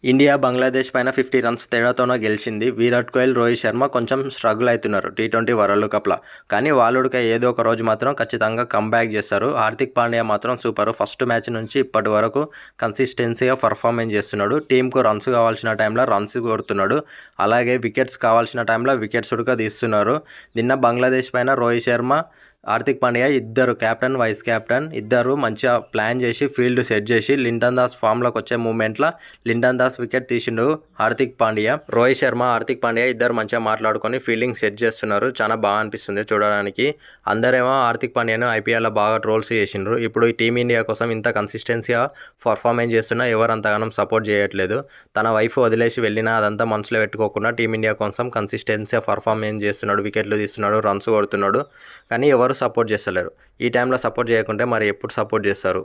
India Bangladesh పైన 50 runs తేడాతోనే గెలిచింది. విరాట్ కోహ్లీ, రోహిత్ శర్మ కొంచెం స్ట్రగుల్ అవుతున్నారు టీ20 వరల్డ్ కప్లో. కానీ వాళ్ళుడిక ఏదో ఒక రోజు మాత్రం ఖచ్చితంగా కంబ్యాక్ చేస్తారు. హార్దిక్ పాండ్యా మాత్రం సూపర్. ఫస్ట్ మ్యాచ్ నుంచి ఇప్పటి వరకు కన్సిస్టెన్సీగా పర్ఫార్మెన్స్ చేస్తున్నాడు. టీంకు రన్స్ కావాల్సిన టైంలో రన్స్ కొడుతున్నాడు. అలాగే వికెట్స్ కావాల్సిన టైంలో వికెట్స్ ఉడక తీస్తున్నారు. నిన్న బంగ్లాదేశ్ పైన రోహిత్ శర్మ, హార్దిక్ పాండ్యా ఇద్దరు కెప్టెన్, వైస్ కెప్టెన్ ఇద్దరు మంచిగా ప్లాన్ చేసి ఫీల్డ్ సెట్ చేసి లింటన్ దాస్ ఫామ్లోకి వచ్చే మూమెంట్లో లింటన్ దాస్ వికెట్ తీసిండు హార్దిక్ పాండ్యా. రోహిత్ శర్మ, హార్దిక్ పాండ్యా ఇద్దరు మంచిగా మాట్లాడుకొని ఫీల్డింగ్ సెట్ చేస్తున్నారు. చాలా బాగా అనిపిస్తుంది చూడడానికి. అందరేమో హార్దిక్ పాండ్యాను ఐపీఎల్లో బాగా ట్రోల్స్ చేసిండ్రు. ఇప్పుడు ఈ టీమిండియా కోసం ఇంత కన్సిస్టెన్సీగా పర్ఫార్మెన్స్ చేస్తున్నా ఎవరు అంతగానం సపోర్ట్ చేయట్లేదు. తన వైఫ్ వదిలేసి వెళ్ళినా అదంతా మనసులో పెట్టుకోకుండా టీమిండియా కోసం కన్సిస్టెన్సీగా పర్ఫార్మెన్స్ చేస్తున్నాడు. వికెట్లు తీస్తున్నాడు, రన్స్ కొడుతున్నాడు. కానీ ఎవరు సపోర్ట్ చేస్తలేరు. ఈ టైంలో సపోర్ట్ చేయకుంటే మరి ఎప్పుడు సపోర్ట్ చేస్తారు?